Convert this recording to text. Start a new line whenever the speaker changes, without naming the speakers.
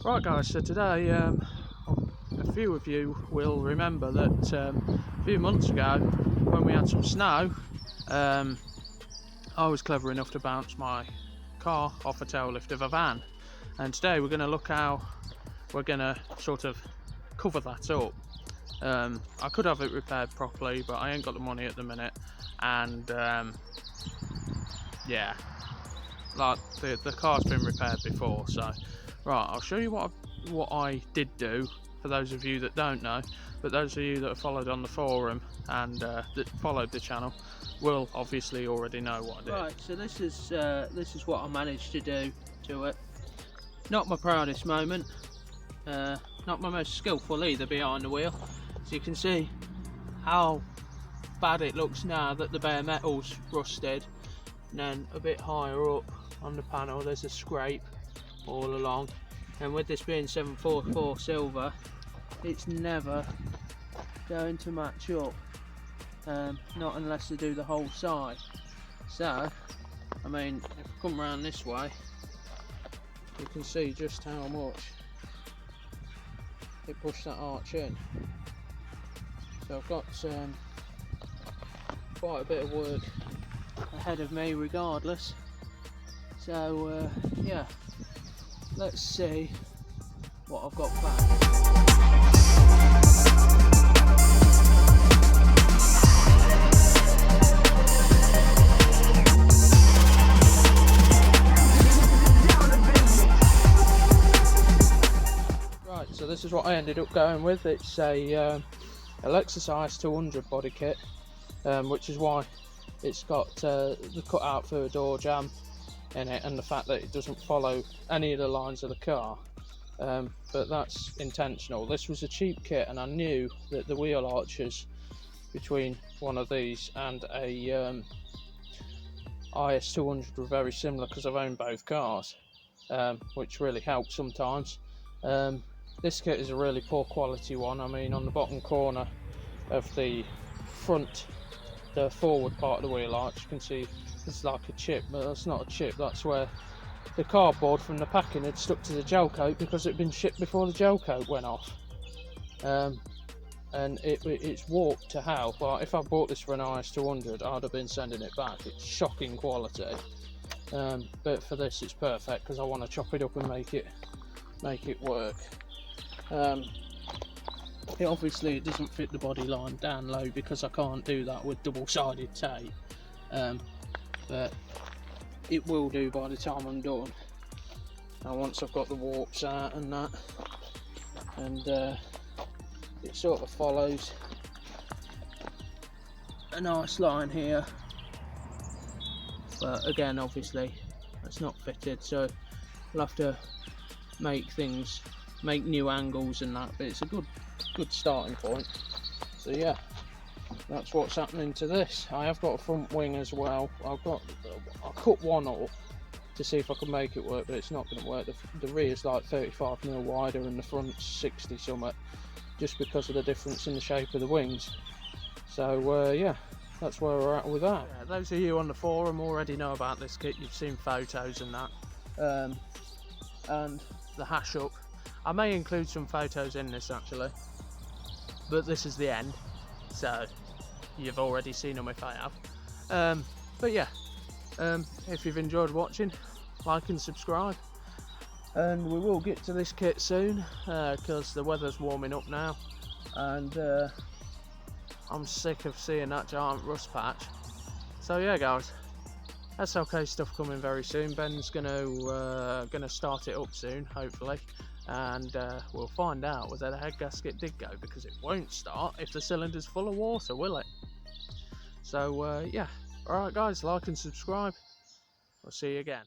Right guys, so today a few of you will remember that a few months ago when we had some snow, I was clever enough to bounce my car off a tail lift of a van, and today we're going to look how we're going to sort of cover that up. I could have it repaired properly, but I ain't got the money at the minute, and yeah, like the car's been repaired before. So right, I'll show you what I did do for those of you that don't know, but those of you that have followed on the forum and that followed the channel will obviously already know what I did.
Right, so this is what I managed to do to it. Not my proudest moment, not my most skillful either behind the wheel. So you can see how bad it looks now that the bare metal's rusted, and then a bit higher up on the panel there's a scrape all along, and with this being 744 silver, it's never going to match up, not unless they do the whole side. So I mean, if I come around this way, you can see just how much it pushed that arch in. So I've got quite a bit of work ahead of me regardless. So yeah, let's see what I've got planned. Right, so this is what I ended up going with. It's a Lexus IS 200 body kit, which is why it's got the cutout for a door jamb in it, and the fact that it doesn't follow any of the lines of the car, but that's intentional. This was a cheap kit, and I knew that the wheel arches between one of these and a IS 200 were very similar because I've owned both cars, which really helps sometimes. This kit is a really poor quality one. I mean, on the bottom corner of the front, the forward part of the wheel arch, you can see it's like a chip, but that's not a chip. That's where the cardboard from the packing had stuck to the gel coat because it had been shipped before the gel coat went off, and it's warped to hell. Like, if I bought this for an IS 200, I'd have been sending it back. It's shocking quality, but for this it's perfect because I want to chop it up and make it work. Obviously it doesn't fit the body line down low because I can't do that with double-sided tape, but it will do by the time I'm done. Now once I've got the warps out and that, and it sort of follows a nice line here, but again obviously it's not fitted, so I'll have to make new angles and that, but it's a good starting point. So yeah, that's what's happening to this. I have got a front wing as well. I cut one up to see if I can make it work, but it's not going to work. The rear's like 35mm wider and the front's 60 something, just because of the difference in the shape of the wings. So yeah, that's where we're at with that. Yeah, those of you on the forum already know about this kit. You've seen photos and that, and the hash up. I may include some photos in this actually, but this is the end, so you've already seen them if I have. But yeah, if you've enjoyed watching, like and subscribe, and we will get to this kit soon because the weather's warming up now, and I'm sick of seeing that giant rust patch. So yeah guys, SLK stuff coming very soon. Ben's gonna start it up soon, hopefully, and we'll find out whether the head gasket did go, because it won't start if the cylinder's full of water, will it? So yeah, alright guys, like and subscribe. We'll see you again.